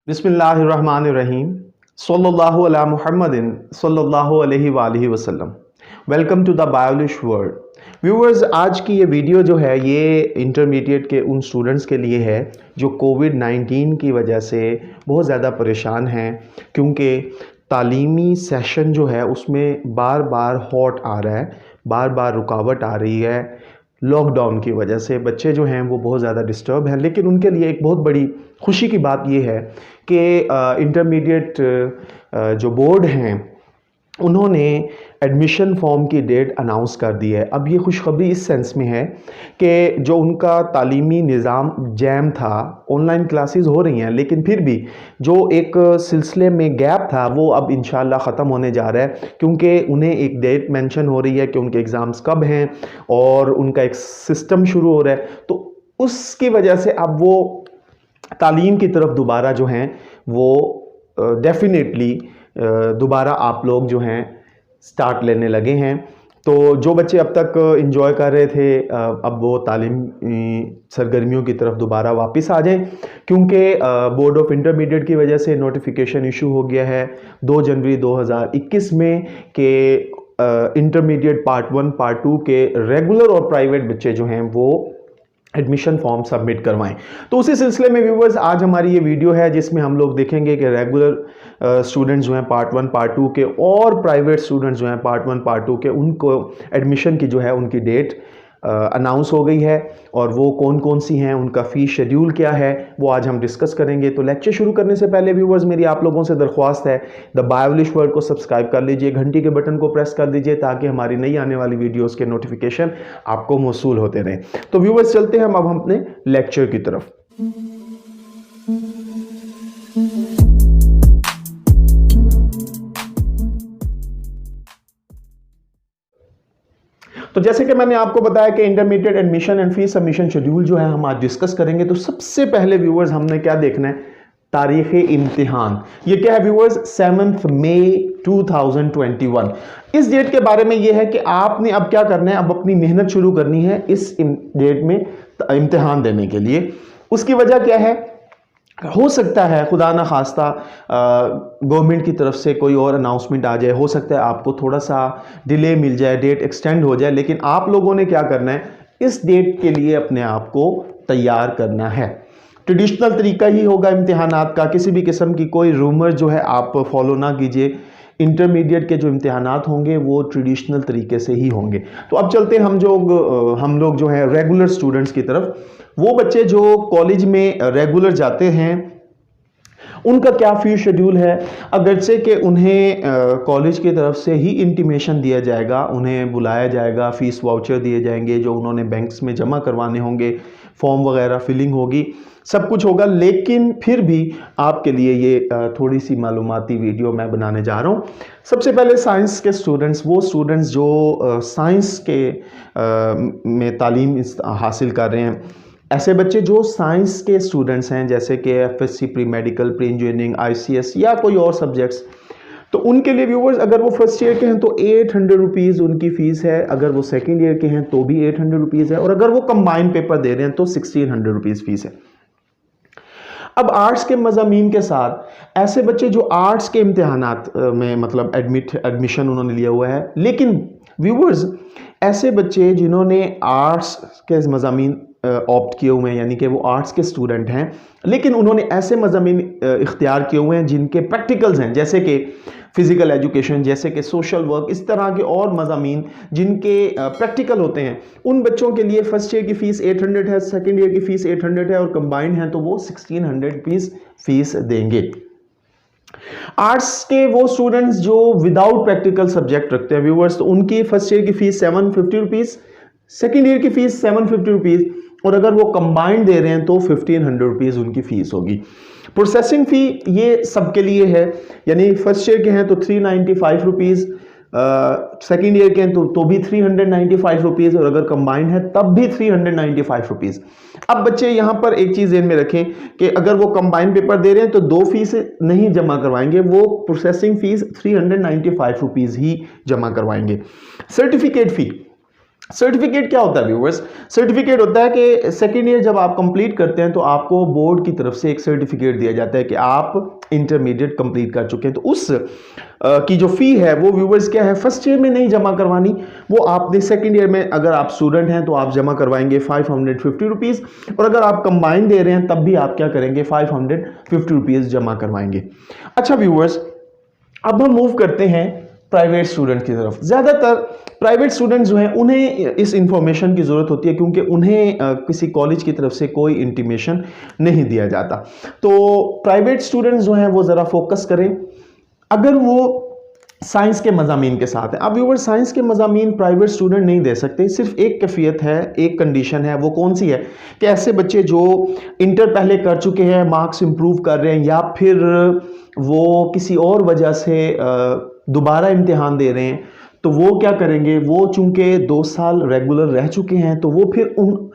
बिस्मिल्लाहिर्रहमानिर्रहीम सल्लल्लाहु अला मुहम्मदिन सल्लल्लाहु अलैहि वालिहि वसल्लम। Welcome to the Biolish world. Viewers, आज की ये वीडियो जो है ये इंटरमीडिएट के उन स्टूडेंट्स के लिए है जो कोविड-19 की वजह से बहुत ज़्यादा परेशान हैं, क्योंकि तालीमी सेशन जो है उसमें बार बार हॉट आ रहा है, बार बार रुकावट आ रही है। लॉकडाउन की वजह से बच्चे जो हैं वो बहुत ज़्यादा डिस्टर्ब हैं, लेकिन उनके लिए एक बहुत बड़ी खुशी की बात ये है कि इंटरमीडिएट जो बोर्ड हैं उन्होंने एडमिशन फॉर्म की डेट अनाउंस कर दी है। अब ये खुशखबरी इस सेंस में है कि जो उनका तालीमी निज़ाम जैम था, ऑनलाइन क्लासेस हो रही हैं, लेकिन फिर भी जो एक सिलसिले में गैप था वो अब इंशाल्लाह ख़त्म होने जा रहा है, क्योंकि उन्हें एक डेट मेंशन हो रही है कि उनके एग्ज़ाम्स कब हैं और उनका एक सिस्टम शुरू हो रहा है। तो उसकी वजह से अब वो तालीम की तरफ दोबारा जो हैं वो डेफिनेटली दोबारा आप लोग जो हैं स्टार्ट लेने लगे हैं। तो जो बच्चे अब तक इंजॉय कर रहे थे अब वो तालीमी सरगर्मियों की तरफ दोबारा वापस आ जाएं, क्योंकि बोर्ड ऑफ इंटरमीडिएट की वजह से नोटिफिकेशन इशू हो गया है 2 जनवरी 2021 में कि इंटरमीडिएट पार्ट 1 पार्ट 2 के रेगुलर और प्राइवेट बच्चे जो हैं वो एडमिशन फॉर्म सबमिट करवाएं। तो उसी सिलसिले में व्यूवर्स आज हमारी ये वीडियो है जिसमें हम लोग देखेंगे कि रेगुलर स्टूडेंट्स जो हैं पार्ट 1 पार्ट 2 के और प्राइवेट स्टूडेंट्स जो हैं पार्ट 1 पार्ट 2 के उनको एडमिशन की जो है उनकी डेट अनाउंस हो गई है, और वो कौन कौन सी हैं, उनका फ़ीस शेड्यूल क्या है, वो आज हम डिस्कस करेंगे। तो लेक्चर शुरू करने से पहले व्यूवर्स मेरी आप लोगों से दरख्वास्त है, द बायोलिश वर्ल्ड को सब्सक्राइब कर लीजिए, घंटी के बटन को प्रेस कर दीजिए ताकि हमारी नई आने वाली वीडियोस के नोटिफिकेशन आपको मौसूल होते रहें। तो व्यूवर्स चलते हैं हम अपने लेक्चर की तरफ। तो जैसे कि मैंने आपको बताया कि intermediate admission and fees submission schedule जो है हम आज डिस्कस करेंगे। तो सबसे पहले व्यूअर्स हमने क्या देखना है, तारीख इम्तिहान। ये क्या है व्यूअर्स, 7 मई 2021। इस डेट के बारे में ये है कि आपने अब क्या करना है, अब अपनी मेहनत शुरू करनी है इस डेट में इम्तिहान देने के लिए। उसकी वजह क्या है, हो सकता है खुदा ना खास्ता गवर्नमेंट की तरफ से कोई और अनाउंसमेंट आ जाए, हो सकता है आपको थोड़ा सा डिले मिल जाए, डेट एक्सटेंड हो जाए, लेकिन आप लोगों ने क्या करना है, इस डेट के लिए अपने आप को तैयार करना है। ट्रेडिशनल तरीका ही होगा इम्तिहानात का, किसी भी किस्म की कोई रूमर जो है आप फॉलो ना कीजिए। इंटरमीडिएट के जो इम्तिहानात होंगे वो ट्रेडिशनल तरीके से ही होंगे। तो अब चलते हैं हम लोग जो है रेगुलर स्टूडेंट्स की तरफ। वो बच्चे जो कॉलेज में रेगुलर जाते हैं उनका क्या फीस शेड्यूल है। अगरचे कि उन्हें कॉलेज की तरफ से ही इंटीमेशन दिया जाएगा, उन्हें बुलाया जाएगा, फीस वाउचर दिए जाएंगे जो उन्होंने बैंक्स में जमा करवाने होंगे, फॉर्म वगैरह फिलिंग होगी, सब कुछ होगा। लेकिन फिर भी आपके लिए ये थोड़ी सी मालूमाती वीडियो मैं बनाने जा रहा हूँ। सबसे पहले साइंस के स्टूडेंट्स, वो स्टूडेंट्स जो साइंस के में तालीम हासिल कर रहे हैं, ऐसे बच्चे जो साइंस के स्टूडेंट्स हैं जैसे कि FSc pre medical, pre engineering, ICS या कोई और सब्जेक्ट्स, तो उनके लिए व्यूवर्स अगर वो फर्स्ट ईयर के हैं तो 800 रुपीज़ उनकी फ़ीस है, अगर वो सेकेंड ईयर के हैं तो भी 800 रुपीज़ है, और अगर वो कंबाइंड पेपर दे रहे हैं तो 1600 रुपीज़ फ़ीस है। अब आर्ट्स के मज़ामीन के साथ ऐसे बच्चे जो आर्ट्स के इम्तिहानात में मतलब एडमिशन उन्होंने लिया हुआ है, लेकिन व्यूवर्स ऐसे बच्चे जिन्होंने आर्ट्स के मज़ामीन ऑप्ट किए हुए हैं, यानी कि वो आर्ट्स के स्टूडेंट हैं, लेकिन उन्होंने ऐसे मज़ामीन इख्तियार किए हुए हैं जिनके प्रैक्टिकल्स हैं, जैसे कि फिज़िकल एजुकेशन, जैसे कि सोशल वर्क, इस तरह के और मज़ामीन जिनके प्रैक्टिकल होते हैं, उन बच्चों के लिए फ़र्स्ट ईयर की फ़ीस 800 है, सेकेंड ईयर की फ़ीस 800 है, और कंबाइंड हैं तो वो 1600 रुपीज़ फ़ीस देंगे। आर्ट्स के वो स्टूडेंट्स जो विदाउट प्रैक्टिकल सब्जेक्ट रखते हैं व्यूवर्स, तो उनकी फर्स्ट ईयर की फ़ीस 750 रुपीज़, सेकेंड ईयर की फ़ीस 750 रुपीज़, और अगर वो कंबाइंड दे रहे हैं तो 1500 रुपीज़ उनकी फ़ीस होगी। प्रोसेसिंग फ़ी ये सबके लिए है, यानी फर्स्ट ईयर के हैं तो 395 रुपीज़, सेकेंड ईयर के हैं तो भी 395 रुपीज़, और अगर कंबाइंड है तब भी 395 रुपीज़। अब बच्चे यहाँ पर एक चीज़ ध्यान में रखें कि अगर वो कंबाइंड पेपर दे रहे हैं तो 2 फीस नहीं जमा करवाएंगे, वो प्रोसेसिंग फ़ीस 395 रुपीज़ ही जमा करवाएंगे। सर्टिफिकेट फ़ी, सर्टिफिकेट क्या होता है व्यूअर्स? सर्टिफिकेट होता है कि सेकेंड ईयर जब आप कंप्लीट करते हैं तो आपको बोर्ड की तरफ से एक सर्टिफिकेट दिया जाता है कि आप इंटरमीडिएट कंप्लीट कर चुके हैं। तो उस की जो फी है वो व्यूअर्स क्या है, फर्स्ट ईयर में नहीं जमा करवानी, वो आपने सेकेंड ईयर में अगर आप स्टूडेंट हैं तो आप जमा करवाएंगे 550 रुपीज़, और अगर आप कंबाइन दे रहे हैं तब भी आप क्या करेंगे 550 रुपीज़ जमा करवाएंगे। अच्छा व्यूअर्स, अब हम मूव करते हैं प्राइवेट स्टूडेंट की तरफ। ज़्यादातर प्राइवेट स्टूडेंट्स जो हैं उन्हें इस इंफॉर्मेशन की ज़रूरत होती है क्योंकि उन्हें किसी कॉलेज की तरफ से कोई इंटीमेशन नहीं दिया जाता। तो प्राइवेट स्टूडेंट्स जो हैं वो ज़रा फोकस करें। अगर वो साइंस के मज़ामीन के साथ है, अब व्यूअर साइंस के मज़ामीन प्राइवेट स्टूडेंट नहीं दे सकते, सिर्फ एक कैफियत है, एक कंडीशन है, वो कौन सी है कि ऐसे बच्चे जो इंटर पहले कर चुके हैं, मार्क्स इंप्रूव कर रहे हैं, या फिर वो किसी और वजह से दोबारा इम्तिहान दे रहे हैं, तो वो क्या करेंगे, वो चूंकि 2 साल रेगुलर रह चुके हैं तो वो फिर उन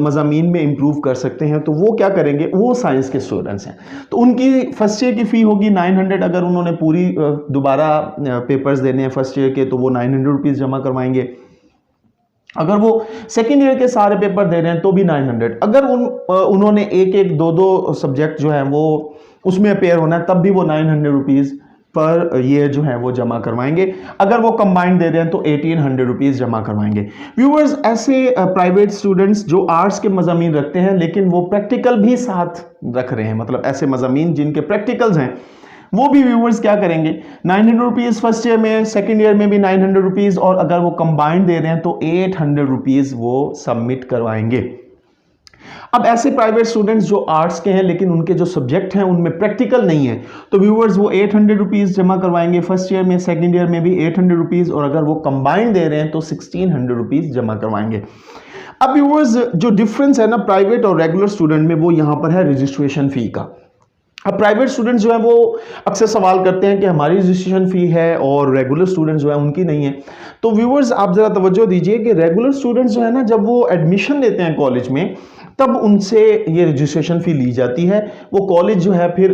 मज़ामीन में इम्प्रूव कर सकते हैं। तो वो क्या करेंगे, वो साइंस के स्टूडेंट्स हैं, तो उनकी फर्स्ट ईयर की फ़ी होगी 900। अगर उन्होंने पूरी दोबारा पेपर्स देने हैं फर्स्ट ईयर के तो वो 900 रुपीज़ जमा करवाएंगे। अगर वो सेकेंड ईयर के सारे पेपर दे रहे हैं तो भी 900। अगर उन्होंने एक एक दो दो सब्जेक्ट जो है वो उसमें अपेयर होना है तब भी वो 900 रुपीज़ पर ये जो है वो जमा करवाएंगे। अगर वो कंबाइंड दे रहे हैं तो 1800 रुपीज़ जमा करवाएंगे। व्यूअर्स, ऐसे प्राइवेट स्टूडेंट्स जो आर्ट्स के मज़ामीन रखते हैं लेकिन वो प्रैक्टिकल भी साथ रख रहे हैं, मतलब ऐसे मज़ामीन जिनके प्रैक्टिकल्स हैं, वो भी व्यूअर्स क्या करेंगे 900 रुपीज़ फर्स्ट ईयर में, सेकेंड ईयर में भी 900 रुपीज़, और अगर वो कंबाइंड दे रहे हैं तो 800 रुपीज़ वो सबमिट करवाएंगे। अब ऐसे प्राइवेट स्टूडेंट्स जो आर्ट्स के हैं लेकिन उनके जो सब्जेक्ट हैं उनमें प्रैक्टिकल नहीं है, तो व्यूअर्स वो 800 रुपीज़ जमा करवाएंगे फर्स्ट ईयर में, सेकेंड ईयर में भी 800 रुपीज़, और अगर वो कंबाइंड दे रहे हैं तो 1600 रुपीज़ जमा करवाएंगे। अब व्यूअर्स, जो डिफरेंस है ना प्राइवेट और रेगुलर स्टूडेंट में, वो यहाँ पर है रजिस्ट्रेशन फ़ी का। अब प्राइवेट स्टूडेंट्स जो है वो अक्सर सवाल करते हैं कि हमारी रजिस्ट्रेशन फ़ी है और रेगुलर स्टूडेंट्स जो है उनकी नहीं है। तो व्यूअर्स, आप ज़रा तवज्जो दीजिए कि रेगुलर स्टूडेंट्स जो है ना, जब वो एडमिशन लेते हैं कॉलेज में तब उनसे ये रजिस्ट्रेशन फ़ी ली जाती है। वो कॉलेज जो है फिर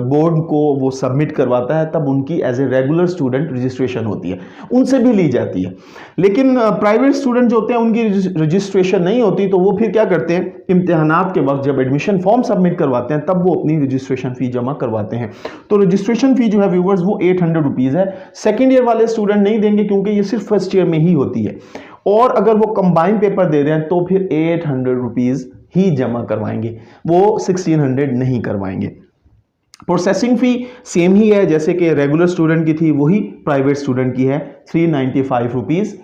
बोर्ड को वो सबमिट करवाता है, तब उनकी as a regular student registration होती है, उनसे भी ली जाती है। लेकिन प्राइवेट स्टूडेंट जो होते हैं उनकी रजिस्ट्रेशन नहीं होती, तो वो फिर क्या करते हैं, इम्तिहानात के वक्त जब एडमिशन फॉर्म सबमिट करवाते हैं तब वो अपनी रजिस्ट्रेशन फ़ी जमा करवाते हैं। तो रजिस्ट्रेशन फ़ी जो है व्यूअर्स वो 800 रुपीज़ है। सेकेंड ईयर वाले स्टूडेंट नहीं देंगे क्योंकि ये सिर्फ फर्स्ट ईयर में ही होती है, और अगर वो कंबाइंड पेपर दे रहे हैं तो फिर 800 रुपीज़ ही जमा करवाएंगे, वो 1600 नहीं करवाएंगे। प्रोसेसिंग फ़ी सेम ही है, जैसे कि रेगुलर स्टूडेंट की थी वही प्राइवेट स्टूडेंट की है, 395 रुपीज़।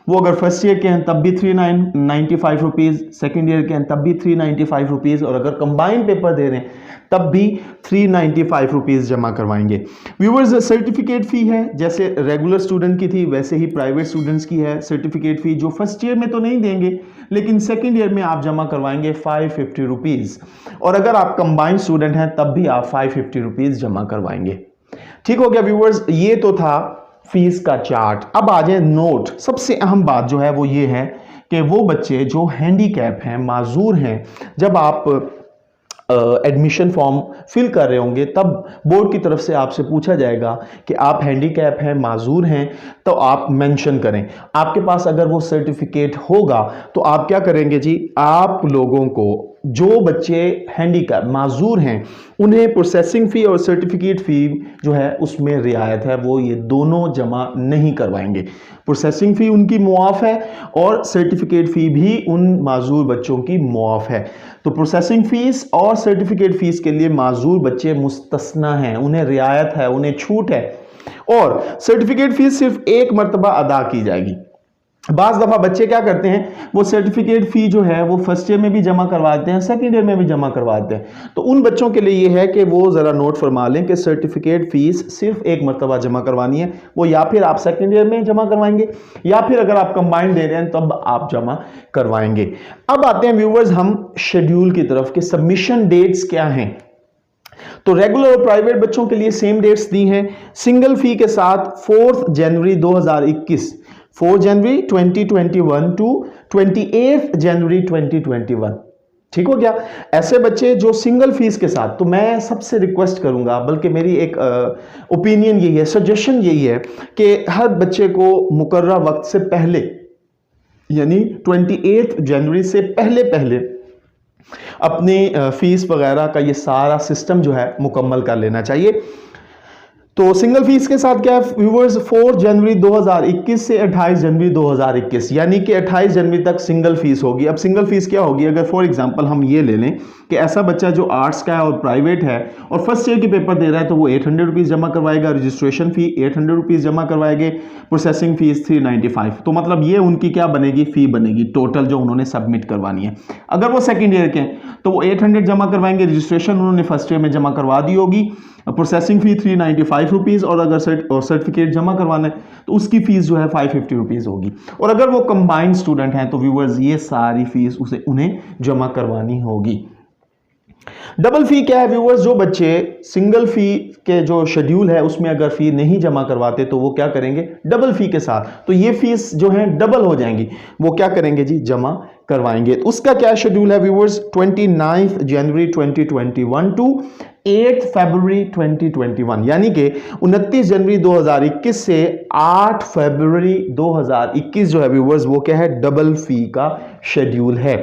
वो अगर फर्स्ट ईयर के हैं तब भी 395 रुपीज़, सेकेंड ईयर के हैं तब भी 395 रुपीज़, और अगर कंबाइंड पेपर दे रहे हैं तब भी 395 रुपीज़ जमा करवाएंगे। व्यूअर्स, सर्टिफिकेट फ़ी है जैसे रेगुलर स्टूडेंट की थी वैसे ही प्राइवेट स्टूडेंट्स की है। सर्टिफिकेट फ़ी जो फर्स्ट ईयर में तो नहीं देंगे लेकिन सेकेंड ईयर में आप जमा करवाएंगे 550 रुपीज़, और अगर आप कंबाइंड स्टूडेंट हैं तब भी आप 550 रुपीज़ जमा करवाएंगे। ठीक हो गया व्यूअर्स, ये तो था फीस का चार्ट। अब आ जाए नोट। सबसे अहम बात जो है वो ये है कि वो बच्चे जो हैंडीकैप हैं, माजूर हैं, जब आप एडमिशन फॉर्म फिल कर रहे होंगे तब बोर्ड की तरफ से आपसे पूछा जाएगा कि आप हैंडीकैप हैं, माजूर हैं, तो आप मेंशन करें। आपके पास अगर वो सर्टिफिकेट होगा तो आप क्या करेंगे जी, आप लोगों को जो बच्चे हैंडीकैप माजूर हैं उन्हें प्रोसेसिंग फ़ी और सर्टिफिकेट फ़ी जो है उसमें रियायत है, वो ये दोनों जमा नहीं करवाएंगे। प्रोसेसिंग फ़ी उनकी मुआफ़ है और सर्टिफिकेट फ़ी भी उन माजूर बच्चों की मुआफ़ है। तो प्रोसेसिंग फ़ीस और सर्टिफिकेट फ़ीस के लिए माजूर बच्चे मुस्तस्ना हैं, उन्हें रियायत है, उन्हें छूट है, और सर्टिफिकेट फ़ीस सिर्फ एक मरतबा अदा की जाएगी। बाज़ दफ़ा बच्चे क्या करते हैं, वो सर्टिफिकेट फ़ी जो है वो फर्स्ट ईयर में भी जमा करवाते हैं, सेकेंड ईयर में भी जमा करवाते हैं। तो उन बच्चों के लिए ये है कि वो ज़रा नोट फरमा लें कि सर्टिफिकेट फ़ीस सिर्फ एक मरतबा जमा करवानी है, वो या फिर आप सेकेंड ईयर में जमा करवाएंगे या फिर अगर आप कंबाइंड दे रहे हैं तब आप जमा करवाएंगे। अब आते हैं व्यूवर्स हम शेड्यूल की तरफ कि सबमिशन डेट्स क्या हैं। तो रेगुलर और प्राइवेट बच्चों के लिए सेम डेट्स दी हैं, सिंगल फ़ी के साथ 4 जनवरी 2021, 4 जनवरी 2021 टू 28 जनवरी 2021। ठीक हो गया। ऐसे बच्चे जो सिंगल फीस के साथ, तो मैं सबसे रिक्वेस्ट करूंगा, बल्कि मेरी एक ओपिनियन यही है, सजेशन यही है कि हर बच्चे को मुकर्रर वक्त से पहले यानी 28 जनवरी से पहले पहले अपनी फीस वगैरह का ये सारा सिस्टम जो है मुकम्मल कर लेना चाहिए। तो सिंगल फीस के साथ क्या है व्यूअर्स, 4 जनवरी 2021 से 28 जनवरी 2021, यानी कि 28 जनवरी तक सिंगल फीस होगी। अब सिंगल फीस क्या होगी, अगर फॉर एग्जांपल हम ये ले लें कि ऐसा बच्चा जो आर्ट्स का है और प्राइवेट है और फर्स्ट ईयर के पेपर दे रहा है, तो वो 800 रुपीज़ जमा करवाएगा, रजिस्ट्रेशन फी 800 रुपीज़ जमा करवाएंगे, प्रोसेसिंग फीस 395। तो मतलब ये उनकी क्या बनेगी, फ़ी बनेगी टोटल जो उन्होंने सबमिट करवानी है। अगर वो सेकेंड ईयर के हैं तो वो 800 जमा करवाएंगे, रजिस्ट्रेशन उन्होंने फर्स्ट ईयर में जमा करवा दी होगी, प्रोसेसिंग फी 395 रुपीज़, और अगर सर्टिफिकेट जमा करवाना है तो उसकी फीस जो है 550 रुपीज़ होगी। और अगर वो कंबाइंड स्टूडेंट हैं तो व्यूअर्स ये सारी फीस उन्हें जमा करवानी होगी। डबल फी क्या है व्यूअर्स, जो बच्चे सिंगल फी के जो शेड्यूल है उसमें अगर फी नहीं जमा करवाते तो वो क्या करेंगे, डबल फी के साथ, तो ये फीस जो है डबल हो जाएंगी, वो क्या करेंगे जी, जमा करवाएंगे। तो उसका क्या शेड्यूल है व्यूअर्स, 29 जनवरी 2021 टू 8 फरवरी 2021, यानी कि 29 जनवरी 2021 से 8 फरवरी 2021 जो है व्यूअर्स वो क्या है, डबल फी का शेड्यूल है।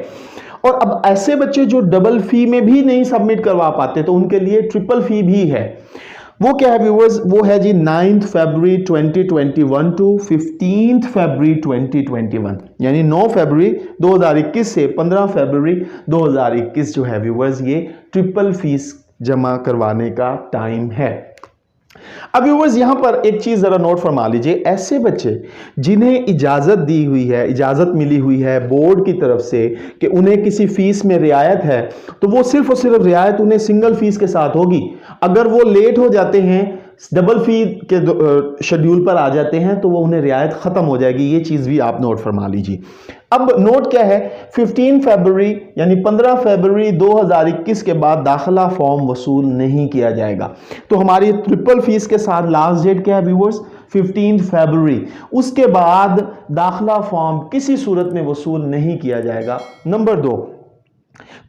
और अब ऐसे बच्चे जो डबल फी में भी नहीं सबमिट करवा पाते तो उनके लिए ट्रिपल फी भी है। वो क्या है व्यूअर्स, वो है जी 9 फरवरी 2021 टू 15 फरवरी 2021, यानी 9 फरवरी 2021 से 15 फरवरी 2021 जो है व्यूअर्स ये ट्रिपल फीस जमा करवाने का टाइम है। अब व्यूअर्स यहां पर एक चीज जरा नोट फरमा लीजिए, ऐसे बच्चे जिन्हें इजाजत दी हुई है, इजाजत मिली हुई है बोर्ड की तरफ से कि उन्हें किसी फीस में रियायत है, तो वो सिर्फ और सिर्फ रियायत उन्हें सिंगल फीस के साथ होगी। अगर वो लेट हो जाते हैं, डबल फी के शेड्यूल पर आ जाते हैं, तो वो उन्हें रियायत खत्म हो जाएगी। ये चीज भी आप नोट फरमा लीजिए। अब नोट क्या है, 15 फरवरी यानी 15 फरवरी 2021 के बाद दाखिला फॉर्म वसूल नहीं किया जाएगा। तो हमारी ट्रिपल फीस के साथ लास्ट डेट क्या है व्यूअर्स, 15 फरवरी। उसके बाद दाखिला फॉर्म किसी सूरत में वसूल नहीं किया जाएगा। नंबर 2,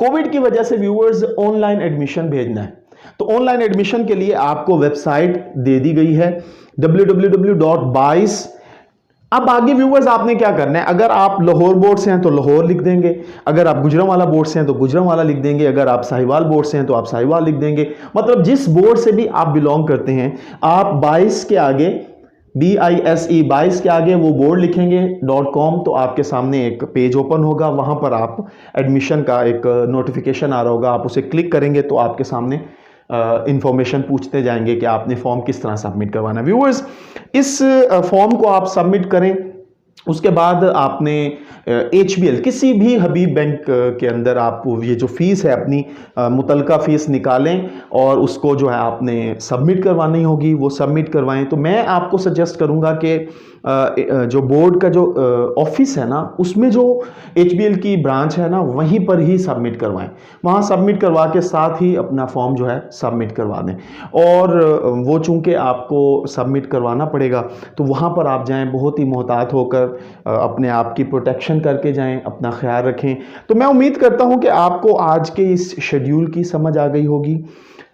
कोविड की वजह से व्यूअर्स ऑनलाइन एडमिशन भेजना है, तो ऑनलाइन एडमिशन के लिए आपको वेबसाइट दे दी गई है www.22। अब आगे व्यूअर्स आपने क्या करना है, अगर आप लाहौर बोर्ड से हैं तो लाहौर लिख देंगे, अगर आप गुजरांवाला बोर्ड से हैं तो गुजरांवाला लिख देंगे, अगर आप साहिवाल बोर्ड से हैं तो आप साहिवाल लिख देंगे। मतलब जिस बोर्ड से भी आप बिलोंग करते हैं, आप 22 के आगे BISE 22 के आगे वो बोर्ड लिखेंगे .com, तो आपके सामने एक पेज ओपन होगा, वहां पर आप एडमिशन का एक नोटिफिकेशन आ रहा होगा, आप उसे क्लिक करेंगे तो आपके सामने इंफॉर्मेशन पूछते जाएंगे कि आपने फॉर्म किस तरह सबमिट करवाना है। व्यूअर्स इस फॉर्म को आप सबमिट करें, उसके बाद आपने HBL किसी भी हबीब बैंक के अंदर आप ये जो फीस है अपनी मुतलका फीस निकालें और उसको जो है आपने सबमिट करवानी होगी, वो सबमिट करवाएं। तो मैं आपको सजेस्ट करूंगा कि जो बोर्ड का जो ऑफिस है ना, उसमें जो HBL की ब्रांच है ना, वहीं पर ही सबमिट करवाएं, वहाँ सबमिट करवा के साथ ही अपना फॉर्म जो है सबमिट करवा दें। और वो चूंकि आपको सबमिट करवाना पड़ेगा तो वहाँ पर आप जाएं, बहुत ही मोहतात होकर अपने आप की प्रोटेक्शन करके जाएं, अपना ख्याल रखें। तो मैं उम्मीद करता हूं कि आपको आज के इस शेड्यूल की समझ आ गई होगी।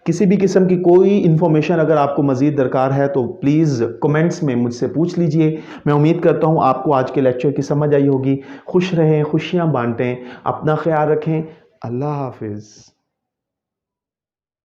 किसी भी किस्म की कोई इन्फॉर्मेशन अगर आपको मज़ीद दरकार है तो प्लीज़ कमेंट्स में मुझसे पूछ लीजिए। मैं उम्मीद करता हूं आपको आज के लेक्चर की समझ आई होगी। खुश रहें, खुशियां बांटें, अपना ख्याल रखें। अल्लाह हाफिज़।